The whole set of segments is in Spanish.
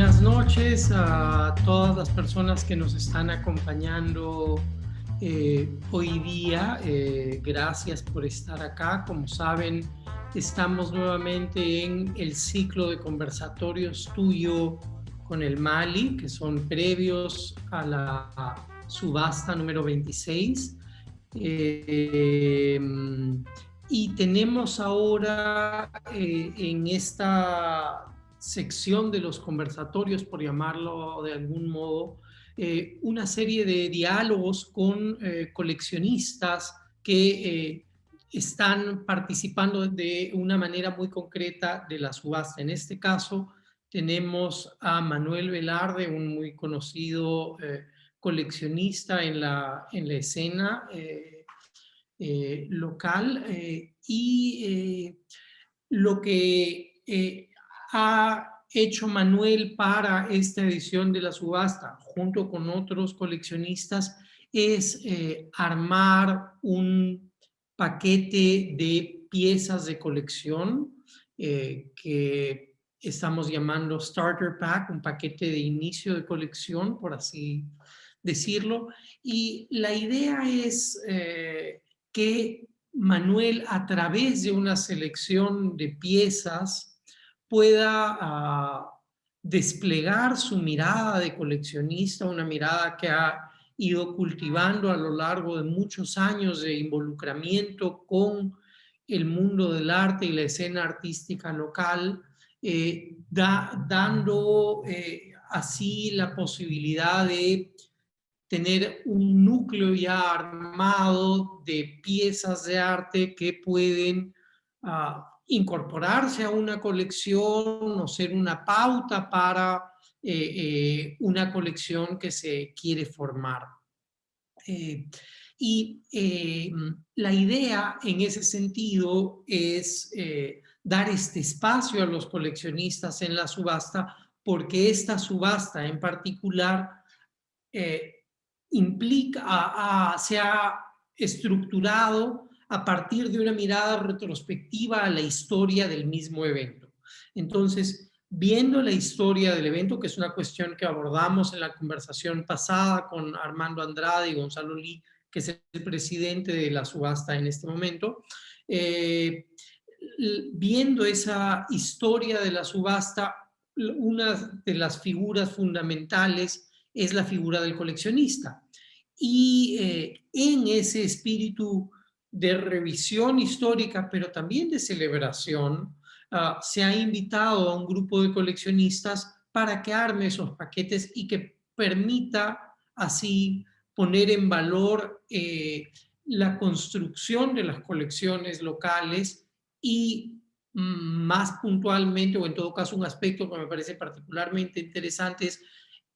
Buenas noches a todas las personas que nos están acompañando hoy día. Gracias por estar acá. Como saben, estamos nuevamente en el ciclo de conversatorios tuyo con el Mali, que son previos a la subasta número 26. Y tenemos ahora en esta sección de los conversatorios, por llamarlo de algún modo, una serie de diálogos con coleccionistas que están participando de una manera muy concreta de la subasta. En este caso tenemos a Manuel Velarde, un muy conocido coleccionista en la escena local, y lo que ha hecho Manuel para esta edición de la subasta, junto con otros coleccionistas, es armar un paquete de piezas de colección que estamos llamando Starter Pack, un paquete de inicio de colección, por así decirlo. Y la idea es que Manuel, a través de una selección de piezas, pueda desplegar su mirada de coleccionista, una mirada que ha ido cultivando a lo largo de muchos años de involucramiento con el mundo del arte y la escena artística local, dando así la posibilidad de tener un núcleo ya armado de piezas de arte que pueden incorporarse a una colección o ser una pauta para una colección que se quiere formar. Y la idea en ese sentido es dar este espacio a los coleccionistas en la subasta, porque esta subasta en particular se ha estructurado a partir de una mirada retrospectiva a la historia del mismo evento. Entonces, viendo la historia del evento, que es una cuestión que abordamos en la conversación pasada con Armando Andrade y Gonzalo Lee, que es el presidente de la subasta en este momento, viendo esa historia de la subasta, una de las figuras fundamentales es la figura del coleccionista. Y en ese espíritu de revisión histórica, pero también de celebración, se ha invitado a un grupo de coleccionistas para que arme esos paquetes y que permita así poner en valor la construcción de las colecciones locales y más puntualmente, o en todo caso un aspecto que me parece particularmente interesante, es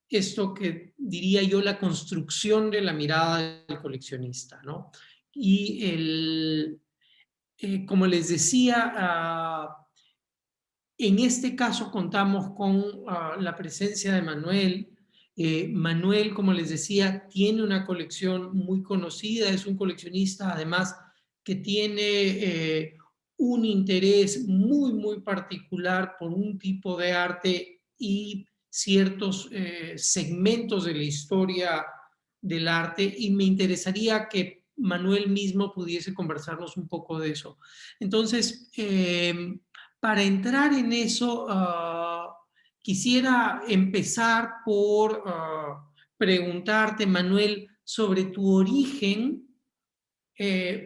esto que diría yo la construcción de la mirada del coleccionista, ¿no? Y como les decía, en este caso contamos con la presencia de Manuel. Manuel, como les decía, tiene una colección muy conocida, es un coleccionista además que tiene un interés muy, muy particular por un tipo de arte y ciertos segmentos de la historia del arte, y me interesaría que Manuel mismo pudiese conversarnos un poco de eso. Entonces, para entrar en eso, quisiera empezar por preguntarte, Manuel, sobre tu origen,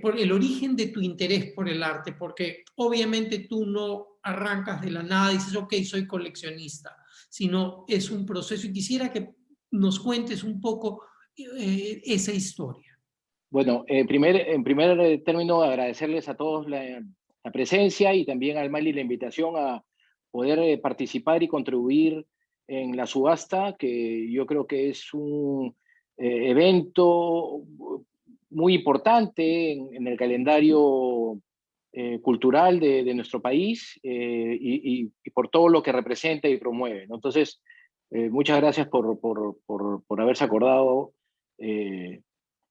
por el origen de tu interés por el arte, porque obviamente tú no arrancas de la nada y dices, ok, soy coleccionista, sino es un proceso, y quisiera que nos cuentes un poco esa historia. Bueno, en primer término, agradecerles a todos la presencia y también al Mali la invitación a poder participar y contribuir en la subasta, que yo creo que es un evento muy importante en el calendario cultural de nuestro país, y por todo lo que representa y promueve, ¿no? Entonces, muchas gracias por haberse acordado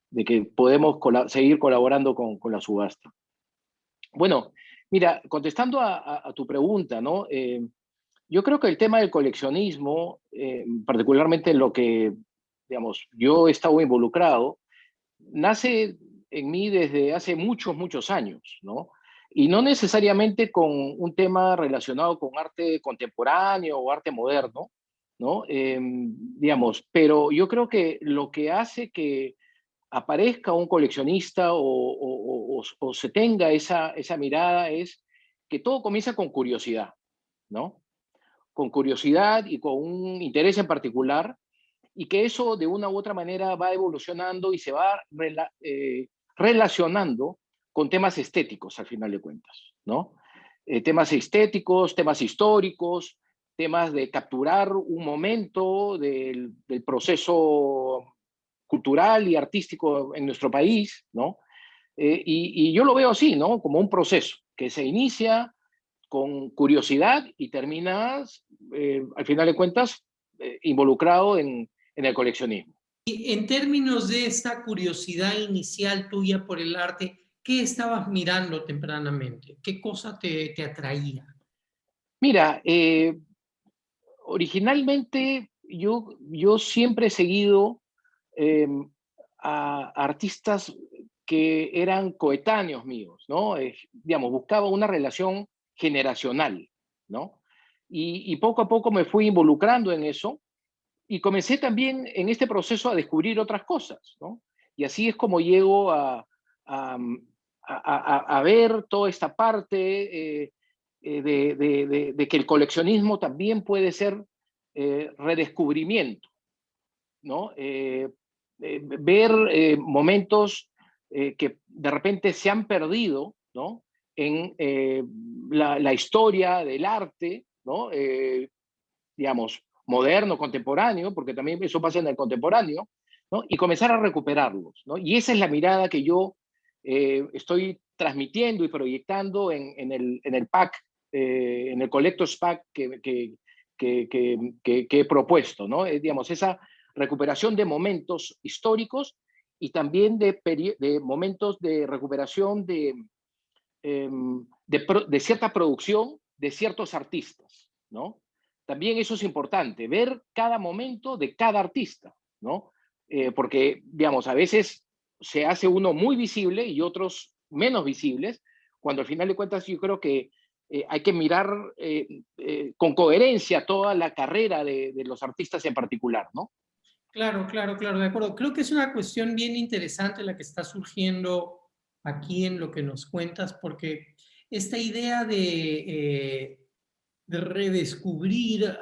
de que podemos seguir colaborando con la subasta. Bueno, mira, contestando a tu pregunta, ¿no? Yo creo que el tema del coleccionismo, particularmente en lo que, digamos, yo he estado involucrado, nace en mí desde hace muchos, muchos años, ¿no? Y no necesariamente con un tema relacionado con arte contemporáneo o arte moderno, ¿no? Digamos, pero yo creo que lo que hace que aparezca un coleccionista o se tenga esa mirada es que todo comienza con curiosidad, ¿no? Con curiosidad y con un interés en particular, y que eso de una u otra manera va evolucionando y se va relacionando con temas estéticos al final de cuentas, ¿no? Temas estéticos, temas históricos, temas de capturar un momento del proceso cultural y artístico en nuestro país, ¿no? Y yo lo veo así, ¿no? Como un proceso que se inicia con curiosidad y terminas, al final de cuentas, involucrado en el coleccionismo. Y en términos de esta curiosidad inicial tuya por el arte, ¿qué estabas mirando tempranamente? ¿Qué cosa te atraía? Mira, originalmente yo siempre he seguido eh, a artistas que eran coetáneos míos, ¿no? Digamos, buscaba una relación generacional, ¿no? Y poco a poco me fui involucrando en eso y comencé también en este proceso a descubrir otras cosas, ¿no? Y así es como llego a, a ver toda esta parte de que el coleccionismo también puede ser redescubrimiento, ¿no? Ver momentos que de repente se han perdido, ¿no? En la historia del arte, ¿no? Digamos, moderno, contemporáneo, porque también eso pasa en el contemporáneo, ¿no? Y comenzar a recuperarlos, ¿no? Y esa es la mirada que yo estoy transmitiendo y proyectando en el pack, en el Collectors Pack que he propuesto, ¿no? Digamos, esa recuperación de momentos históricos y también de momentos de recuperación de cierta producción de ciertos artistas, ¿no? También eso es importante, ver cada momento de cada artista, ¿no? Porque, digamos, a veces se hace uno muy visible y otros menos visibles, cuando al final de cuentas yo creo que hay que mirar con coherencia toda la carrera de los artistas en particular, ¿no? Claro, claro, claro, de acuerdo. Creo que es una cuestión bien interesante la que está surgiendo aquí en lo que nos cuentas, porque esta idea de redescubrir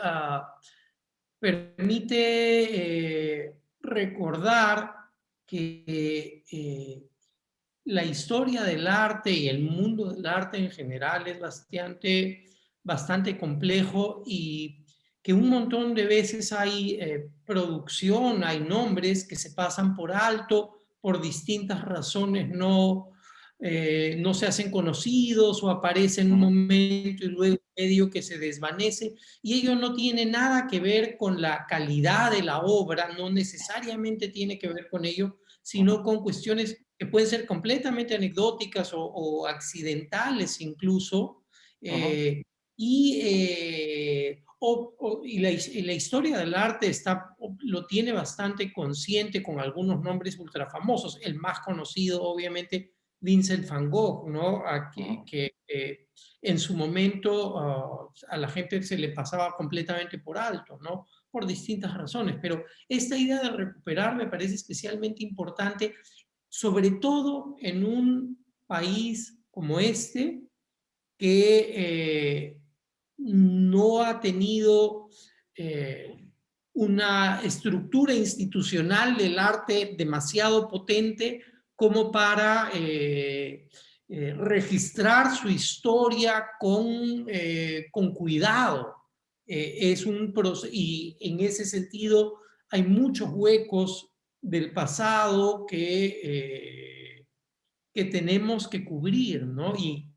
permite recordar que la historia del arte y el mundo del arte en general es bastante complejo y que un montón de veces hay producción, hay nombres que se pasan por alto por distintas razones, no se hacen conocidos o aparecen un Uh -huh. momento y luego medio que se desvanece y ello no tiene nada que ver con la calidad de la obra, no necesariamente tiene que ver con ello, Uh -huh. sino con cuestiones que pueden ser completamente anecdóticas o accidentales incluso, Uh -huh. y la historia del arte lo tiene bastante consciente con algunos nombres ultra famosos. El más conocido, obviamente, Vincent van Gogh, ¿no? Uh -huh. Que en su momento a la gente se le pasaba completamente por alto, ¿no? Por distintas razones. Pero esta idea de recuperar me parece especialmente importante, sobre todo en un país como este, que no ha tenido una estructura institucional del arte demasiado potente como para registrar su historia con cuidado. Es un y en ese sentido hay muchos huecos del pasado que tenemos que cubrir, ¿no? Y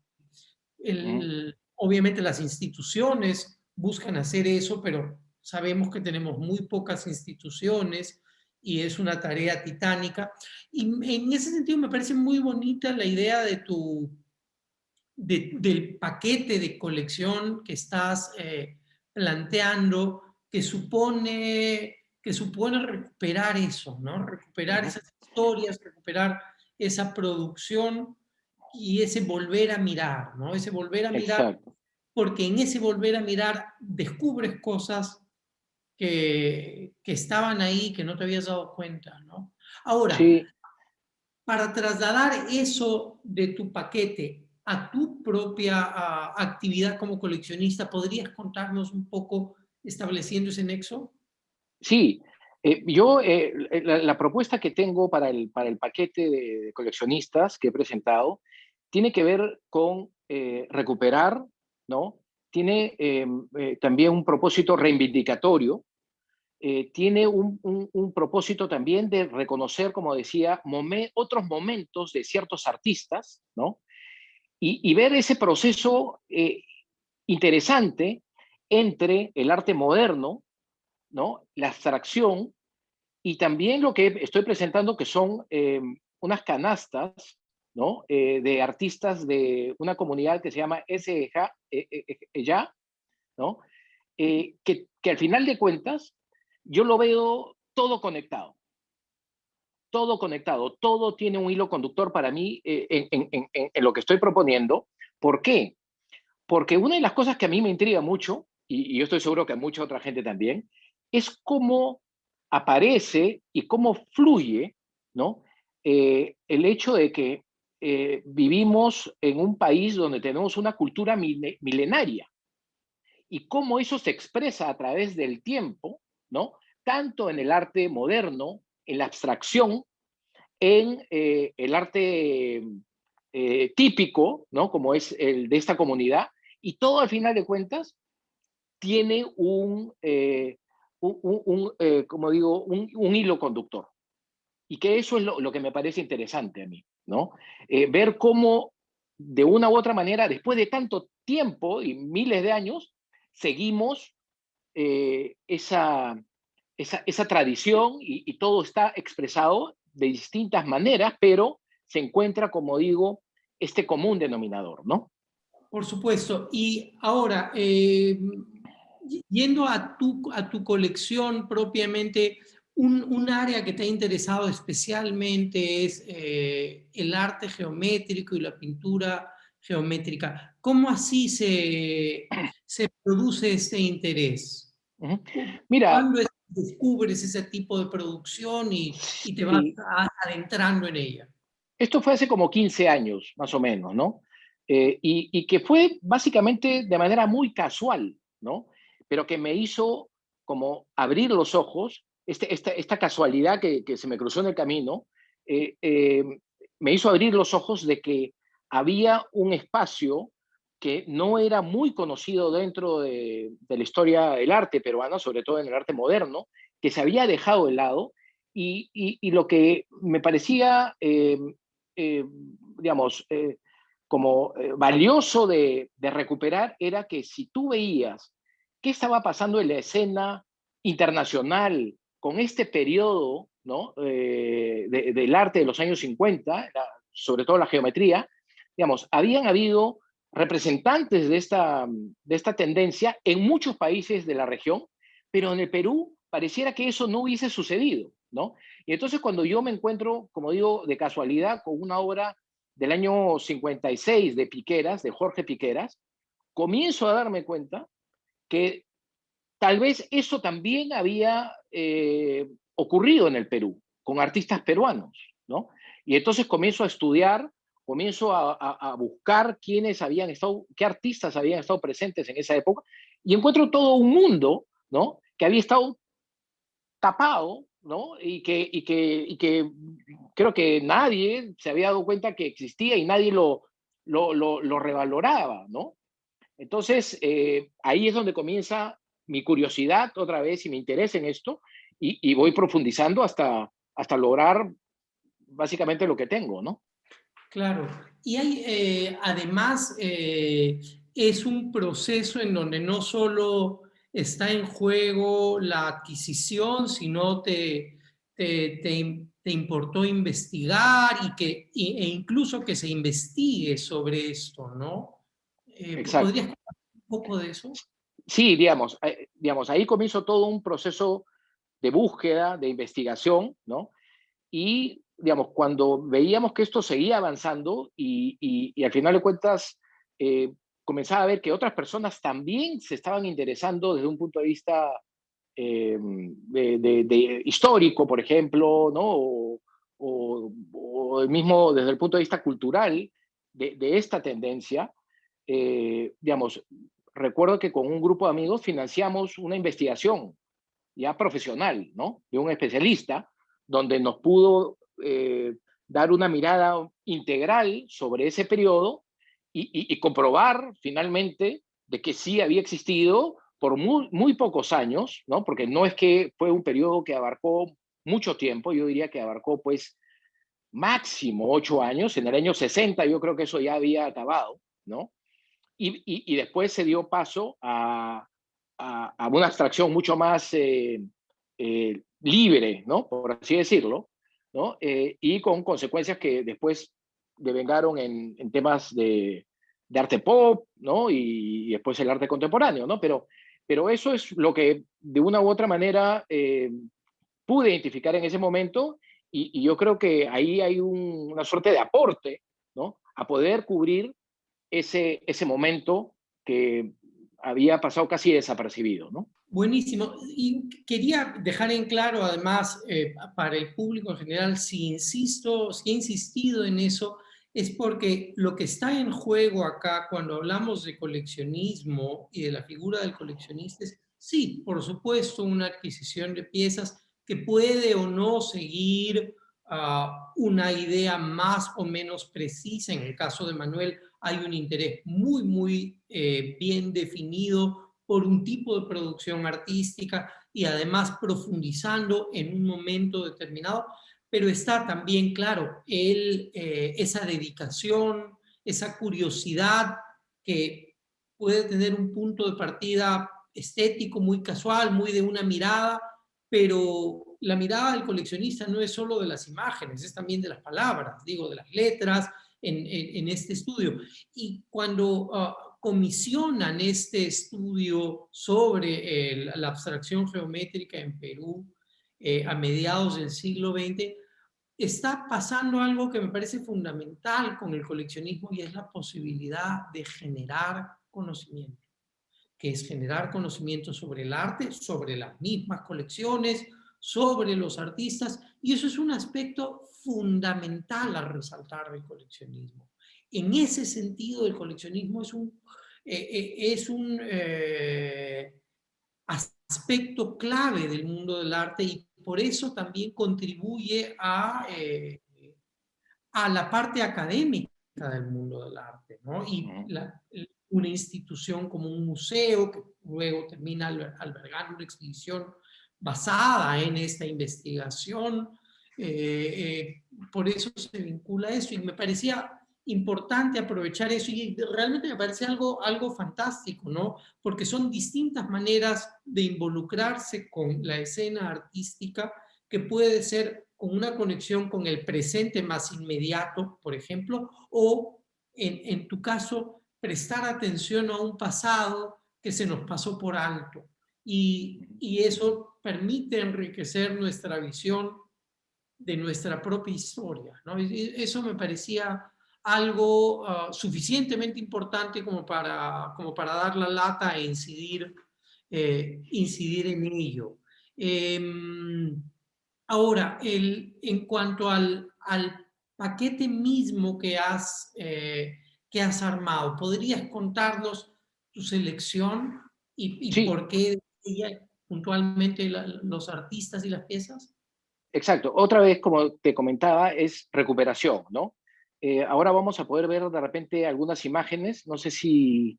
Uh -huh. obviamente las instituciones buscan hacer eso, pero sabemos que tenemos muy pocas instituciones y es una tarea titánica. Y en ese sentido me parece muy bonita la idea del paquete de colección que estás planteando que supone recuperar eso, ¿no? Recuperar Ujú. esas historias, recuperar esa producción y ese volver a mirar, ¿no? Ese volver a mirar, Exacto. porque en ese volver a mirar descubres cosas que estaban ahí, que no te habías dado cuenta, ¿no? Ahora, Sí, para trasladar eso de tu paquete a tu propia actividad como coleccionista, ¿podrías contarnos un poco estableciendo ese nexo? sí. Yo, la propuesta que tengo para el paquete de coleccionistas que he presentado tiene que ver con recuperar, ¿no? Tiene también un propósito reivindicatorio, tiene un propósito también de reconocer, como decía, otros momentos de ciertos artistas, ¿no? Y ver ese proceso interesante entre el arte moderno, ¿no? La abstracción y también lo que estoy presentando que son unas canastas, ¿no? De artistas de una comunidad que se llama SEJA, ya, ¿no? Que al final de cuentas yo lo veo todo conectado, todo tiene un hilo conductor para mí en lo que estoy proponiendo. ¿Por qué? Porque una de las cosas que a mí me intriga mucho, y yo estoy seguro que a mucha otra gente también, es cómo aparece y cómo fluye, ¿no? El hecho de que vivimos en un país donde tenemos una cultura milenaria y cómo eso se expresa a través del tiempo, ¿no? Tanto en el arte moderno, en la abstracción, en el arte típico, ¿no? Como es el de esta comunidad, y todo al final de cuentas tiene como digo, un hilo conductor. Y que eso es lo que me parece interesante a mí, ¿no? Ver cómo de una u otra manera, después de tanto tiempo y miles de años, seguimos esa tradición y todo está expresado de distintas maneras, pero se encuentra, como digo, este común denominador, ¿no? Por supuesto. Y ahora, yendo a tu colección propiamente, un área que te ha interesado especialmente es el arte geométrico y la pintura geométrica. ¿Cómo así se produce este interés? Ujú. Mira, ¿Cuándo es que descubres ese tipo de producción y te vas sí, adentrando en ella? esto fue hace como 15 años, más o menos, ¿no? Y que fue básicamente de manera muy casual, ¿no? Pero que me hizo como abrir los ojos, esta casualidad que se me cruzó en el camino, eh, eh, me hizo abrir los ojos de que había un espacio que no era muy conocido dentro de la historia del arte peruano, sobre todo en el arte moderno, que se había dejado de lado y lo que me parecía eh, digamos, como valioso de recuperar era que si tú veías qué estaba pasando en la escena internacional con este periodo, ¿no? Del arte de los años 50, sobre todo la geometría, digamos, habían habido representantes de esta tendencia en muchos países de la región, pero en el Perú pareciera que eso no hubiese sucedido, ¿no? Y entonces cuando yo me encuentro, como digo, de casualidad con una obra del año 56 de Piqueras, de Jorge Piqueras, comienzo a darme cuenta que tal vez eso también había ocurrido en el Perú, con artistas peruanos, ¿no? Y entonces comienzo a estudiar, comienzo a buscar quiénes habían estado, qué artistas habían estado presentes en esa época, y encuentro todo un mundo, ¿no? Que había estado tapado, ¿no? Y que creo que nadie se había dado cuenta que existía y nadie lo revaloraba, ¿no? Entonces, ahí es donde comienza mi curiosidad otra vez y mi interés en esto y voy profundizando hasta lograr básicamente lo que tengo, ¿no? Claro. Y hay, además, es un proceso en donde no solo está en juego la adquisición, sino te importó investigar e incluso que se investigue sobre esto, ¿no? Exacto. ¿Podrías contar un poco de eso? sí, digamos, ahí comenzó todo un proceso de búsqueda, de investigación, ¿no? Y, digamos, cuando veíamos que esto seguía avanzando y al final de cuentas comenzaba a ver que otras personas también se estaban interesando desde un punto de vista de histórico, por ejemplo, ¿no? O mismo desde el punto de vista cultural de esta tendencia, digamos, recuerdo que con un grupo de amigos financiamos una investigación ya profesional, ¿no? De un especialista, donde nos pudo dar una mirada integral sobre ese periodo y comprobar finalmente de que sí había existido por muy pocos años, ¿no? Porque no es que fue un periodo que abarcó mucho tiempo, yo diría que abarcó pues máximo 8 años, en el año 60 yo creo que eso ya había acabado, ¿no? Y después se dio paso a una abstracción mucho más libre, ¿no? Por así decirlo, ¿no? Y con consecuencias que después devengaron en temas de arte pop, ¿no? Y después el arte contemporáneo, ¿no? Pero eso es lo que de una u otra manera pude identificar en ese momento y yo creo que ahí hay una suerte de aporte, ¿no? A poder cubrir ese momento que había pasado casi desapercibido, ¿no? Buenísimo. Y quería dejar en claro, además, para el público en general, si insisto, si he insistido en eso, es porque lo que está en juego acá cuando hablamos de coleccionismo y de la figura del coleccionista es, sí, por supuesto, una adquisición de piezas que puede o no seguir una idea más o menos precisa. En el caso de Manuel, hay un interés muy, muy bien definido por un tipo de producción artística y además profundizando en un momento determinado, pero está también, claro, esa dedicación, esa curiosidad que puede tener un punto de partida estético, muy casual, muy de una mirada, pero la mirada del coleccionista no es solo de las imágenes, es también de las palabras, digo, de las letras en este estudio. Y cuando comisionan este estudio sobre la abstracción geométrica en Perú a mediados del siglo XX, está pasando algo que me parece fundamental con el coleccionismo y es la posibilidad de generar conocimiento, que es generar conocimiento sobre el arte, sobre las mismas colecciones, sobre los artistas, y eso es un aspecto fundamental a resaltar del coleccionismo. En ese sentido, el coleccionismo es un aspecto clave del mundo del arte y por eso también contribuye a la parte académica del mundo del arte, ¿no? Y una institución como un museo que luego termina albergando una exposición basada en esta investigación, por eso se vincula a eso y me parecía importante aprovechar eso y realmente me parece algo fantástico, ¿no? Porque son distintas maneras de involucrarse con la escena artística que puede ser con una conexión con el presente más inmediato, por ejemplo, o en tu caso, prestar atención a un pasado que se nos pasó por alto. Y eso permite enriquecer nuestra visión de nuestra propia historia, ¿no? Eso me parecía algo suficientemente importante como para dar la lata e incidir en ello. Eh, Ahora, en cuanto al paquete mismo que has armado, ¿podrías contarnos tu selección y Sí, por qué ella, puntualmente los artistas y las piezas? exacto. Otra vez, como te comentaba, es recuperación, ¿no? Ahora vamos a poder ver de repente algunas imágenes. No sé si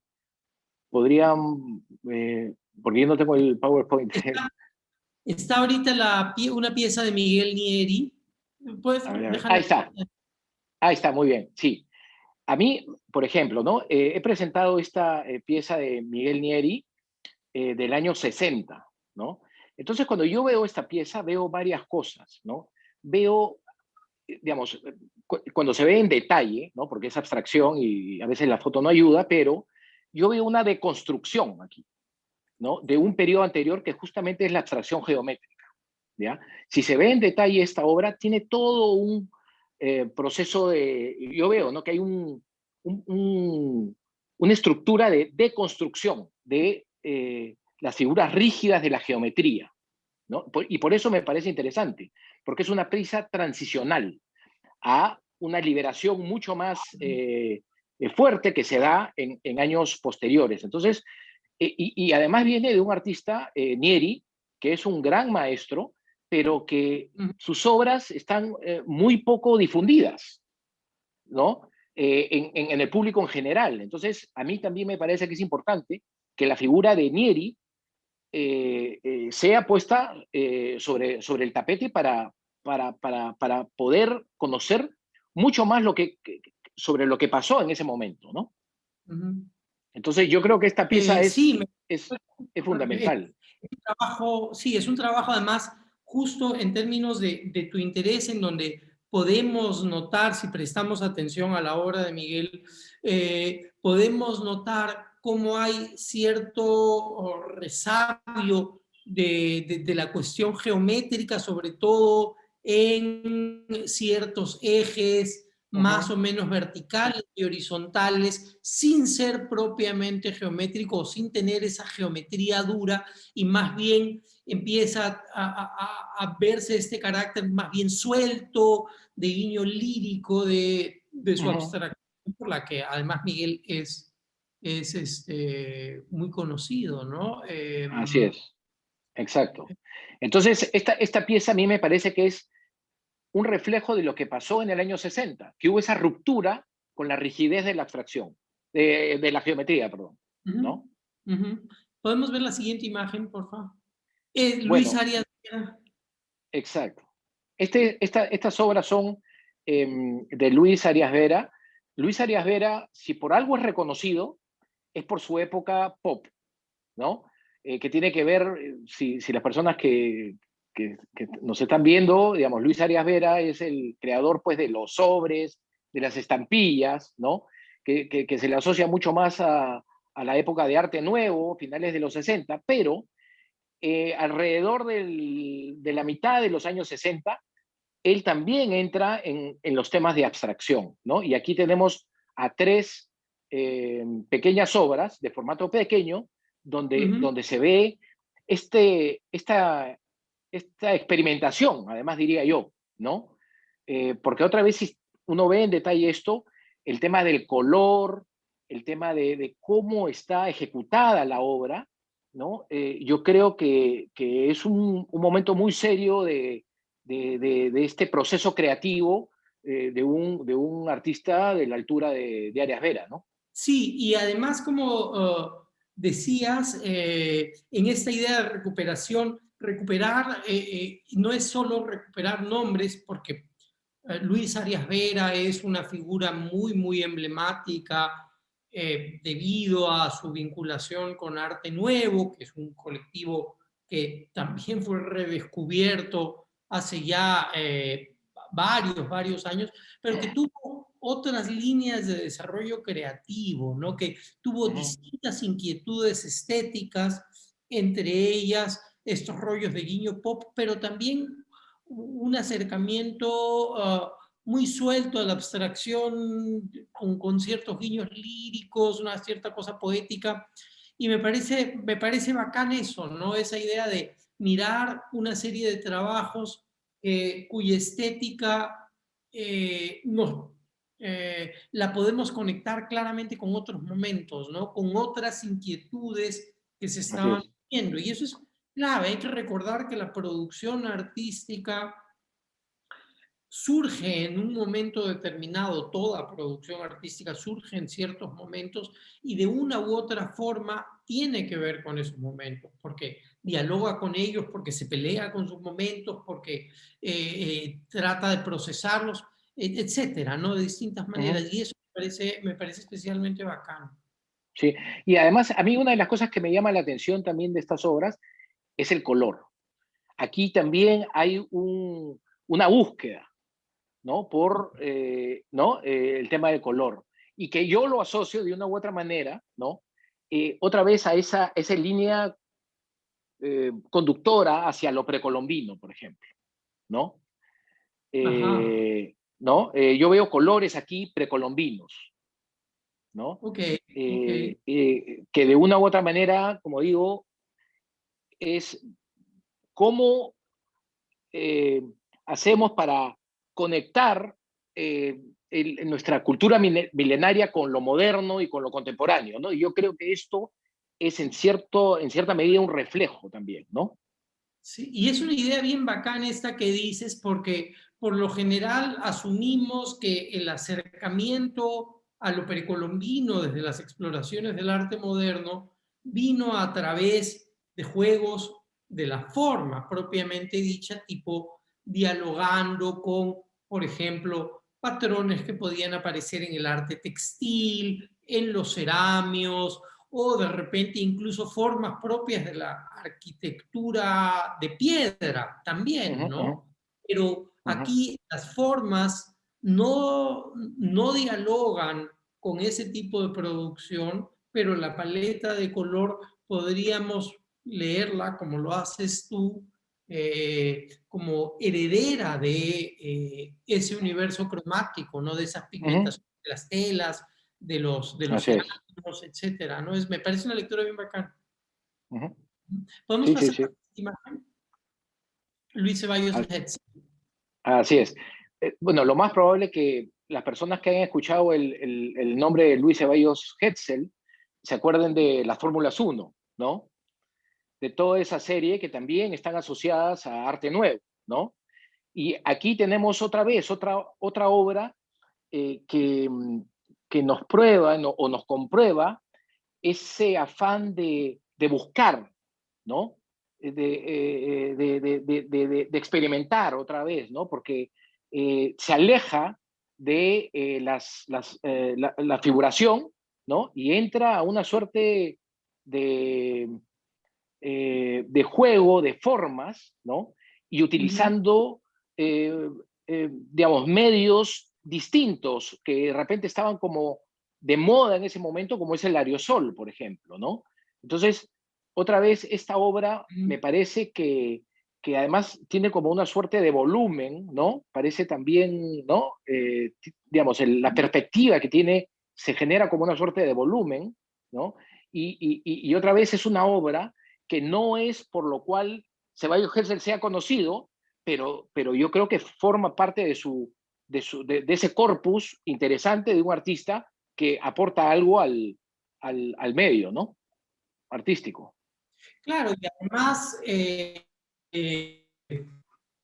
podrían, porque yo no tengo el PowerPoint. Está ahorita una pieza de Miguel Nieri. ¿Puedes A ver, dejar? ahí está, muy bien, sí. A mí, por ejemplo, ¿no? He presentado esta pieza de Miguel Nieri del año 60, ¿no? Entonces, cuando yo veo esta pieza, veo varias cosas, ¿no? Veo, digamos, cuando se ve en detalle, ¿no? Porque es abstracción y a veces la foto no ayuda, pero yo veo una deconstrucción aquí. ¿no? De un periodo anterior que justamente es la abstracción geométrica, ¿ya? Si se ve en detalle esta obra, tiene todo un proceso de, yo veo, ¿no? Que hay una estructura de deconstrucción de las figuras rígidas de la geometría, ¿no? Y por eso me parece interesante, porque es una prisa transicional a una liberación mucho más fuerte que se da en años posteriores. Entonces, y además viene de un artista, Nieri, que es un gran maestro, pero que Ujú. sus obras están muy poco difundidas, ¿no? En el público en general. Entonces, a mí también me parece que es importante que la figura de Nieri sea puesta sobre el tapete para poder conocer mucho más sobre lo que pasó en ese momento, ¿no? Ujú. Entonces yo creo que esta pieza Sí, es fundamental. trabajo, sí, es un trabajo además justo en términos de tu interés, en donde podemos notar, si prestamos atención a la obra de Miguel, podemos notar cómo hay cierto resabio de la cuestión geométrica, sobre todo en ciertos ejes Uh más -huh. o menos verticales y horizontales, sin ser propiamente geométrico o sin tener esa geometría dura, y más bien empieza a verse este carácter más bien suelto, de guiño lírico de Uh su -huh. abstracción, por la que además Miguel es muy conocido, ¿no? Así es, exacto. Entonces, esta pieza a mí me parece que es un reflejo de lo que pasó en el año 60, que hubo esa ruptura con la rigidez de la abstracción, de la geometría, perdón, Uh -huh, ¿no? uh -huh. ¿Podemos ver la siguiente imagen, por favor? Luis Bueno, Arias. exacto. Estas obras son de Luis Arias Vera. Luis Arias Vera, si por algo es reconocido, es por su época pop, ¿no? Que tiene que ver, si las personas que nos están viendo, digamos, Luis Arias Vera es el creador, pues, de los sobres, de las estampillas, ¿no? Que se le asocia mucho más a la época de arte nuevo, finales de los 60, pero alrededor de la mitad de los años 60, él también entra en los temas de abstracción, ¿no? Y aquí tenemos a tres pequeñas obras de formato pequeño, Uh -huh. donde se ve esta experimentación, además diría yo, ¿no? Porque otra vez, si uno ve en detalle esto, el tema del color, el tema de cómo está ejecutada la obra, ¿no? Yo creo que es un momento muy serio de este proceso creativo de un artista de la altura de Arias Vera, ¿no? Sí, y además, como decías, en esta idea de recuperación, recuperar no es solo recuperar nombres, porque Luis Arias Vera es una figura muy, muy emblemática debido a su vinculación con Arte Nuevo, que es un colectivo que también fue redescubierto hace ya varios años, pero que tuvo otras líneas de desarrollo creativo, ¿no? Que tuvo Uh -huh. distintas inquietudes estéticas, entre ellas estos rollos de guiño pop, pero también un acercamiento muy suelto a la abstracción, con ciertos guiños líricos, una cierta cosa poética, y me parece bacán eso, ¿no? Esa idea de mirar una serie de trabajos cuya estética nos, la podemos conectar claramente con otros momentos, ¿no? Con otras inquietudes que se Así estaban es. viendo. Y eso es clave. Hay que recordar que la producción artística surge en un momento determinado, toda producción artística surge en ciertos momentos y de una u otra forma tiene que ver con esos momentos, porque dialoga con ellos, porque se pelea con sus momentos, porque trata de procesarlos, etcétera, ¿no? De distintas Uh -huh. maneras. Y eso me parece especialmente bacano. Sí, y además a mí una de las cosas que me llama la atención también de estas obras es el color. Aquí también hay una búsqueda, ¿no? ¿No? El tema del color. Y que yo lo asocio de una u otra manera, ¿no? Otra vez a esa línea conductora hacia lo precolombino, por ejemplo, ¿no? Ajá, ¿No? Yo veo colores aquí precolombinos, ¿no? ok, ok. Que de una u otra manera, como digo, es cómo hacemos para conectar nuestra cultura milenaria con lo moderno y con lo contemporáneo, ¿no? Y yo creo que esto es en cierta medida un reflejo también, ¿no? Sí, y es una idea bien bacana esta que dices, porque por lo general asumimos que el acercamiento a lo precolombino desde las exploraciones del arte moderno vino a través de juegos de la forma propiamente dicha, tipo dialogando con, por ejemplo, patrones que podían aparecer en el arte textil, en los ceramios, o de repente incluso formas propias de la arquitectura de piedra también, Ujú, ujú, ¿no? Pero ujú. aquí las formas no dialogan con ese tipo de producción, pero la paleta de color podríamos leerla como lo haces tú, como heredera de ese universo cromático, ¿no? De esas Ujú. pigmentaciones de las telas, de los Así es. cerámicos, etcétera, ¿no? Me parece una lectura bien bacana. Ujú. Podemos Sí, sí, pasar a sí. la imagen. Luis Ceballos A- Hetz. Así es. Bueno, lo más probable es que las personas que hayan escuchado el nombre de Luis Ceballos Hetzel se acuerden de las Fórmulas Uno, ¿no? De toda esa serie que también están asociadas a arte nuevo, ¿no? Y aquí tenemos otra vez otra obra que nos prueba o nos comprueba ese afán de buscar, ¿no? De experimentar otra vez, ¿no? Porque se aleja de la figuración, ¿no? Y entra a una suerte de, de juego de formas, ¿no? Y Ujú, utilizando, digamos, medios distintos que de repente estaban como de moda en ese momento, como es el aerosol, por ejemplo, ¿no? Entonces, otra vez, esta obra ujú, me parece que además tiene como una suerte de volumen, ¿no? Parece también, ¿no? Digamos, la perspectiva que tiene se genera como una suerte de volumen, ¿no? Y otra vez es una obra que no es por lo cual Ceballos Hessel sea conocido, pero yo creo que forma parte de ese corpus interesante de un artista que aporta algo al medio, ¿no? Artístico. claro, y además eh,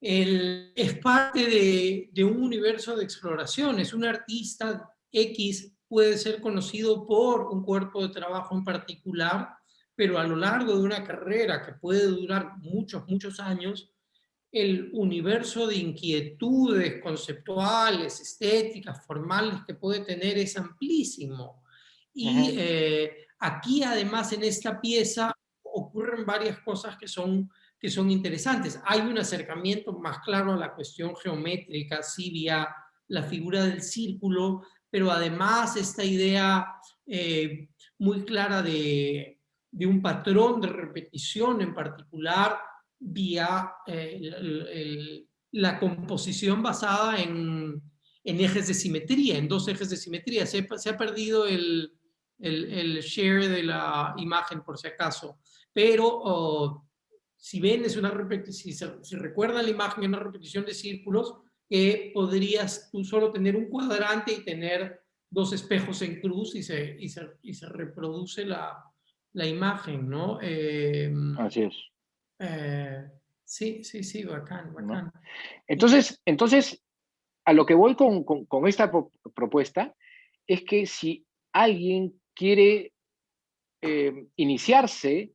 es parte de un universo de exploraciones. Un artista X puede ser conocido por un cuerpo de trabajo en particular, pero a lo largo de una carrera que puede durar muchos, muchos años, el universo de inquietudes conceptuales, estéticas, formales que puede tener es amplísimo. Y Ujú, aquí además en esta pieza ocurren varias cosas que son interesantes. Hay un acercamiento más claro a la cuestión geométrica, sí, vía la figura del círculo, pero además esta idea muy clara de un patrón de repetición en particular vía la composición basada en ejes de simetría, en dos ejes de simetría. Se ha perdido el share de la imagen por si acaso, pero si ven, es una si recuerdan la imagen, es una repetición de círculos que podrías tú solo tener un cuadrante y tener dos espejos en cruz y se reproduce la imagen, ¿no? así es, Eh, sí, sí, sí, bacán, ¿no? bacán. Y, Entonces a lo que voy con esta propuesta es que si alguien quiere iniciarse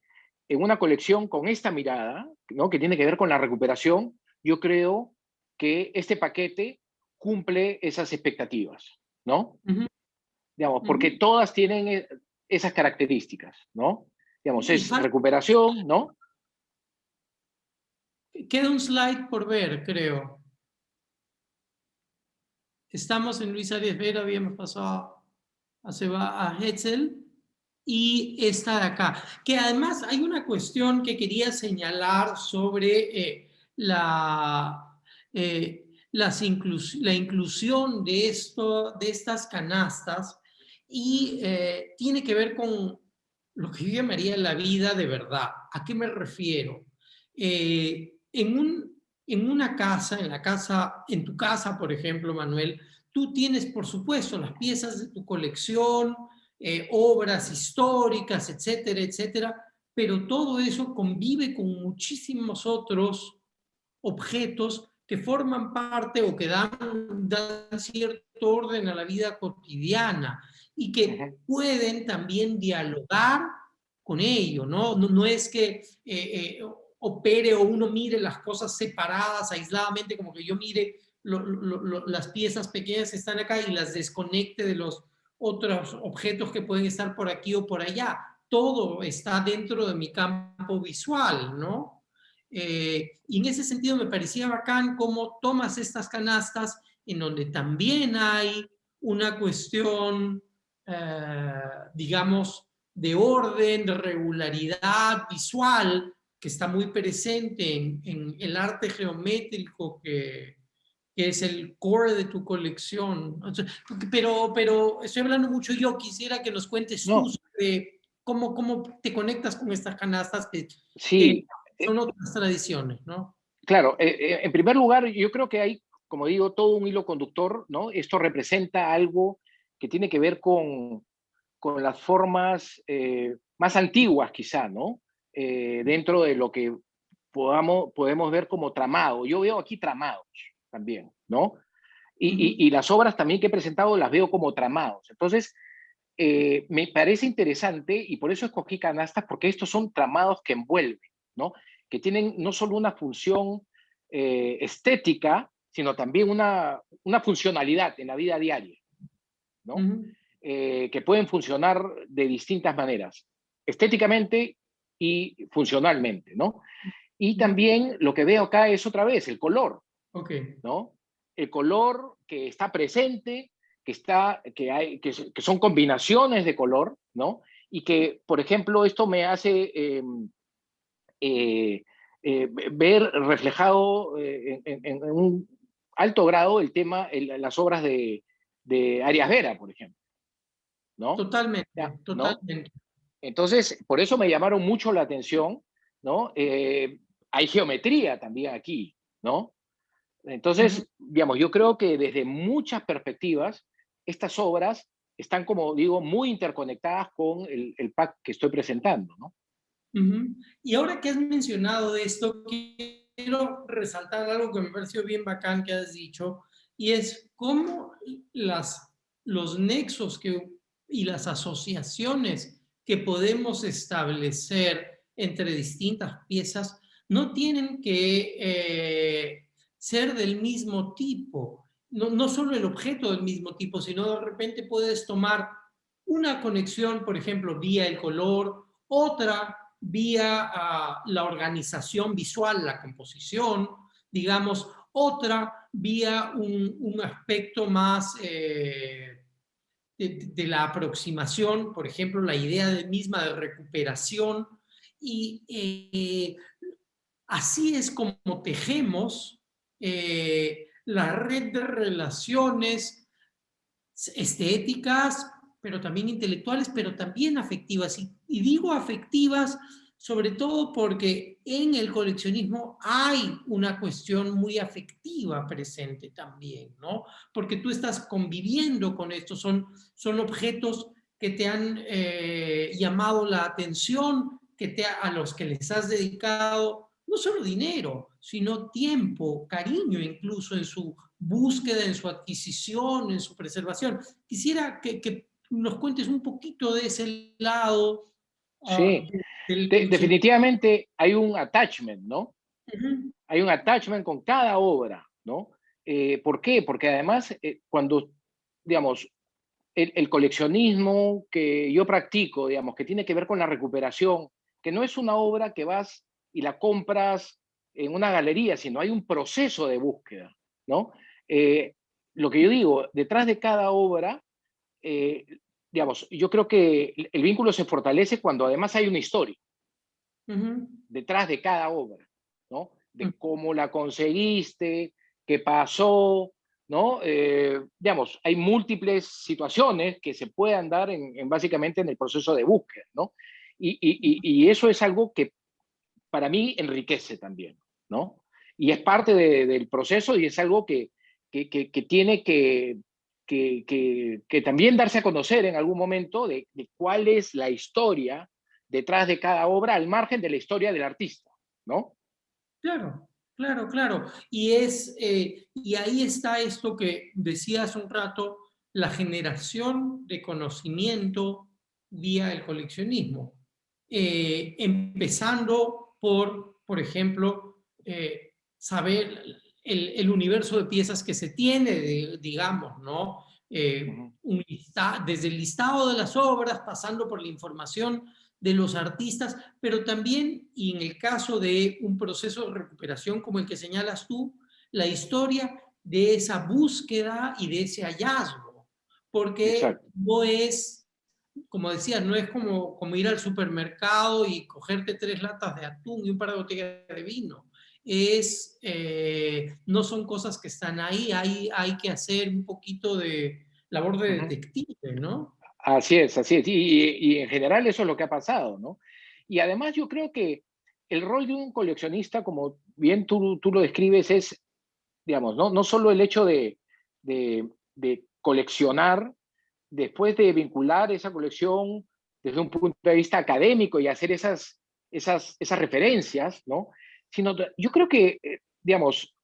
en una colección con esta mirada, ¿no? Que tiene que ver con la recuperación, yo creo que este paquete cumple esas expectativas, ¿no? ujú, Digamos, porque ujú. todas tienen esas características, ¿no? Digamos, Y es recuperación, ¿no? queda un slide por ver, creo. Estamos en Luis Arias Vera, habíamos pasado a Hetzel. y esta de acá. Que además hay una cuestión que quería señalar sobre la inclusión de estas canastas y tiene que ver con lo que yo llamaría la vida de verdad. ¿A qué me refiero? En una casa, en tu casa, por ejemplo, Manuel, tú tienes, por supuesto, las piezas de tu colección, obras históricas, etcétera, etcétera, pero todo eso convive con muchísimos otros objetos que forman parte o que dan cierto orden a la vida cotidiana y que pueden también dialogar con ello, ¿no? No es que opere o uno mire las cosas separadas, aisladamente, como que yo mire las piezas pequeñas que están acá y las desconecte de los otros objetos que pueden estar por aquí o por allá. Todo está dentro de mi campo visual, ¿no? Y en ese sentido me parecía bacán cómo tomas estas canastas en donde también hay una cuestión, digamos, de orden, de regularidad visual, que está muy presente en el arte geométrico que es el core de tu colección. Pero estoy hablando mucho yo, quisiera que nos cuentes tú No, sobre cómo te conectas con estas canastas que sí, son otras tradiciones, ¿no? claro. En primer lugar, yo creo que hay, como digo, todo un hilo conductor, ¿no? Esto representa algo que tiene que ver con las formas más antiguas, quizá, ¿no? Dentro de lo que podemos ver como tramado. Yo veo aquí tramados también, ¿no? Ujú, Y las obras también que he presentado las veo como tramados. Entonces, me parece interesante y por eso escogí canastas, porque estos son tramados que envuelven, ¿no? Que tienen no solo una función estética, sino también una funcionalidad en la vida diaria, ¿no? ujú, Que pueden funcionar de distintas maneras, estéticamente y funcionalmente, ¿no? Y ujú. también lo que veo acá es otra vez el color, Ok, ¿no? El color que está presente, que son combinaciones de color, ¿no? Y que, por ejemplo, esto me hace eh, ver reflejado en un alto grado el tema, las obras de Arias Vera, por ejemplo, ¿no? Ya, totalmente, ¿no? totalmente. Entonces, por eso me llamaron mucho la atención, ¿no? Hay geometría también aquí, ¿no? Ujú. Entonces, digamos, yo creo que desde muchas perspectivas, estas obras están, como digo, muy interconectadas con el pack que estoy presentando, ¿no? Ujú. Y ahora que has mencionado esto, quiero resaltar algo que me pareció bien bacán que has dicho, y es cómo los nexos y las asociaciones que podemos establecer entre distintas piezas no tienen que ser del mismo tipo. No solo el objeto del mismo tipo, sino de repente puedes tomar una conexión, por ejemplo, vía el color, otra vía la organización visual, la composición, digamos, otra vía un aspecto más de la aproximación, por ejemplo, la idea misma de recuperación, y así es como tejemos la red de relaciones estéticas, pero también intelectuales, pero también afectivas. Y digo afectivas sobre todo porque en el coleccionismo hay una cuestión muy afectiva presente también, ¿no? Porque tú estás conviviendo con esto, son objetos que te han llamado la atención, a los que les has dedicado no solo dinero, sino tiempo, cariño incluso en su búsqueda, en su adquisición, en su preservación. Quisiera que nos cuentes un poquito de ese lado Sí, del coleccionismo. definitivamente hay un attachment, ¿no? Ujú, Hay un attachment con cada obra, ¿no? ¿Por qué? Porque además, cuando, digamos, el coleccionismo que yo practico, digamos, que tiene que ver con la recuperación, que no es una obra que vas y la compras en una galería, sino hay un proceso de búsqueda, ¿no? Eh, lo que yo digo, detrás de cada obra digamos, yo creo que el vínculo se fortalece cuando además hay una historia Ujú, detrás de cada obra, ¿no? mm, De cómo la conseguiste, qué pasó, ¿no? Digamos, hay múltiples situaciones que se puedan dar básicamente en el proceso de búsqueda, ¿no? Y eso es algo que para mí enriquece también, ¿no? Y es parte del proceso y es algo que tiene que también darse a conocer en algún momento de cuál es la historia detrás de cada obra al margen de la historia del artista, ¿no? claro, claro, claro. Y ahí está esto que decía hace un rato, la generación de conocimiento vía el coleccionismo. Empezando por ejemplo, saber el universo de piezas que se tiene, digamos, ¿no? Ujú, Desde el listado de las obras, pasando por la información de los artistas, pero también, y en el caso de un proceso de recuperación como el que señalas tú, la historia de esa búsqueda y de ese hallazgo, porque exacto. no es, como decías, no es como ir al supermercado y cogerte 3 latas de atún y un par de botellas de vino. No son cosas que están ahí, hay que hacer un poquito de labor de Ujú. detective, ¿no? Así es, así es. Y en general eso es lo que ha pasado, ¿no? Y además yo creo que el rol de un coleccionista, como bien tú lo describes, es, digamos, no solo el hecho de coleccionar, después de vincular esa colección desde un punto de vista académico y hacer esas referencias, ¿no? Sino, yo creo que, digamos,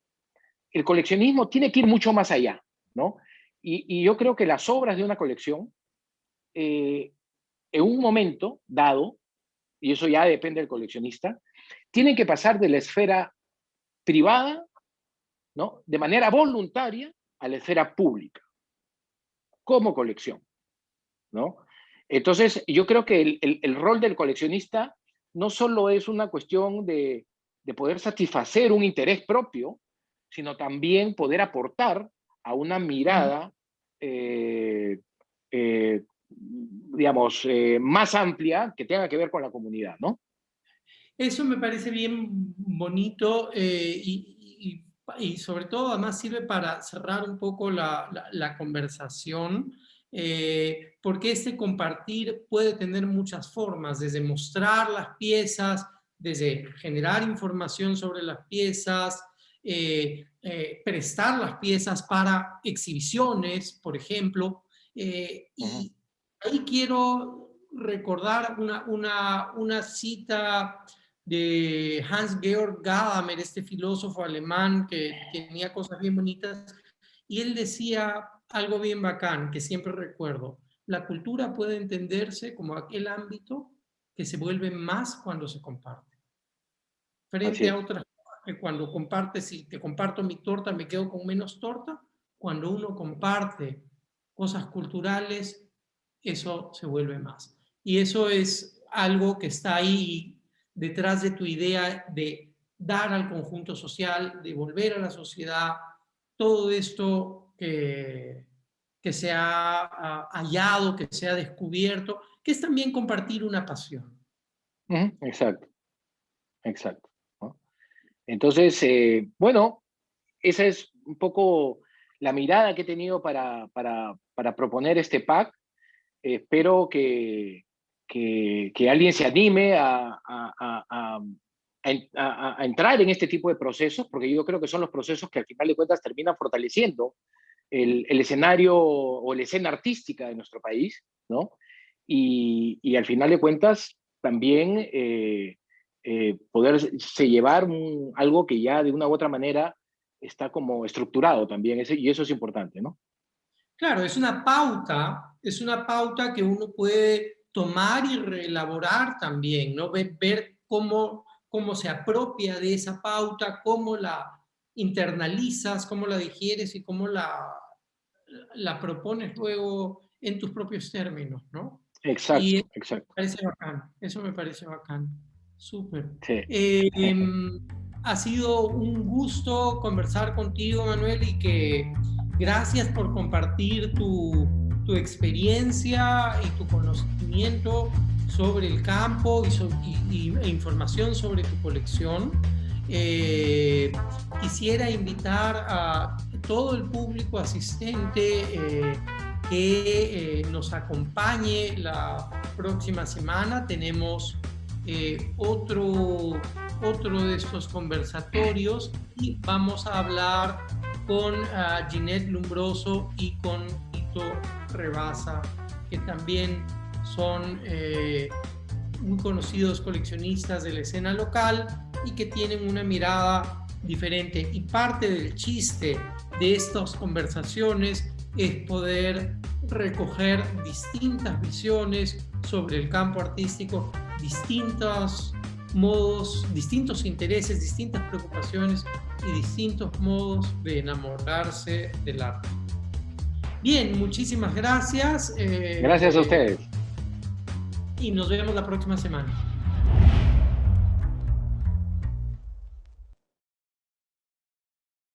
el coleccionismo tiene que ir mucho más allá, ¿no? Y yo creo que las obras de una colección, eh, en un momento dado, y eso ya depende del coleccionista, tienen que pasar de la esfera privada, ¿no? De manera voluntaria a la esfera pública, como colección, ¿no? Entonces, yo creo que el rol del coleccionista no solo es una cuestión de poder satisfacer un interés propio, sino también poder aportar a una mirada, eh, digamos, más amplia que tenga que ver con la comunidad, ¿no? Eso me parece bien bonito y sobre todo además sirve para cerrar un poco la conversación, porque este compartir puede tener muchas formas, desde mostrar las piezas, desde generar información sobre las piezas, prestar las piezas para exhibiciones, por ejemplo, Ujú, y ahí quiero recordar una cita de Hans-Georg Gadamer, este filósofo alemán que tenía cosas bien bonitas, y él decía algo bien bacán, que siempre recuerdo: la cultura puede entenderse como aquel ámbito que se vuelve más cuando se comparte, así frente a es. otras cosas que cuando compartes, si te comparto mi torta, me quedo con menos torta. Cuando uno comparte cosas culturales, eso se vuelve más. Y eso es algo que está ahí detrás de tu idea de dar al conjunto social, de volver a la sociedad, todo esto que se ha hallado, que se ha descubierto, que es también compartir una pasión. Ujú, exacto, exacto, ¿no? Entonces, bueno, esa es un poco la mirada que he tenido para proponer este pack. Espero que alguien se anime a entrar en este tipo de procesos, porque yo creo que son los procesos que al final de cuentas terminan fortaleciendo el escenario o la escena artística de nuestro país, ¿no? Y al final de cuentas también poderse llevar algo que ya de una u otra manera está como estructurado también, y eso es importante, ¿no? Claro, es una pauta que uno puede tomar y reelaborar también, ¿no? Ver cómo se apropia de esa pauta, cómo la internalizas, cómo la digieres y cómo la propones luego en tus propios términos, ¿no? Y Exacto, eso me exacto. parece bacán, eso me parece bacán. Súper. Sí. Eh, em, Ha sido un gusto conversar contigo, Manuel, y que gracias por compartir tu experiencia y tu conocimiento sobre el campo e información sobre tu colección. Quisiera invitar a todo el público asistente que nos acompañe la próxima semana. Tenemos otro de estos conversatorios y vamos a hablar con Ginette Lumbroso y con Tito Rebasa, que también son muy conocidos coleccionistas de la escena local y que tienen una mirada diferente. Y parte del chiste de estas conversaciones es poder recoger distintas visiones sobre el campo artístico, distintos modos, distintos intereses, distintas preocupaciones y distintos modos de enamorarse del arte. Bien, muchísimas gracias. Gracias a ustedes. Y nos vemos la próxima semana.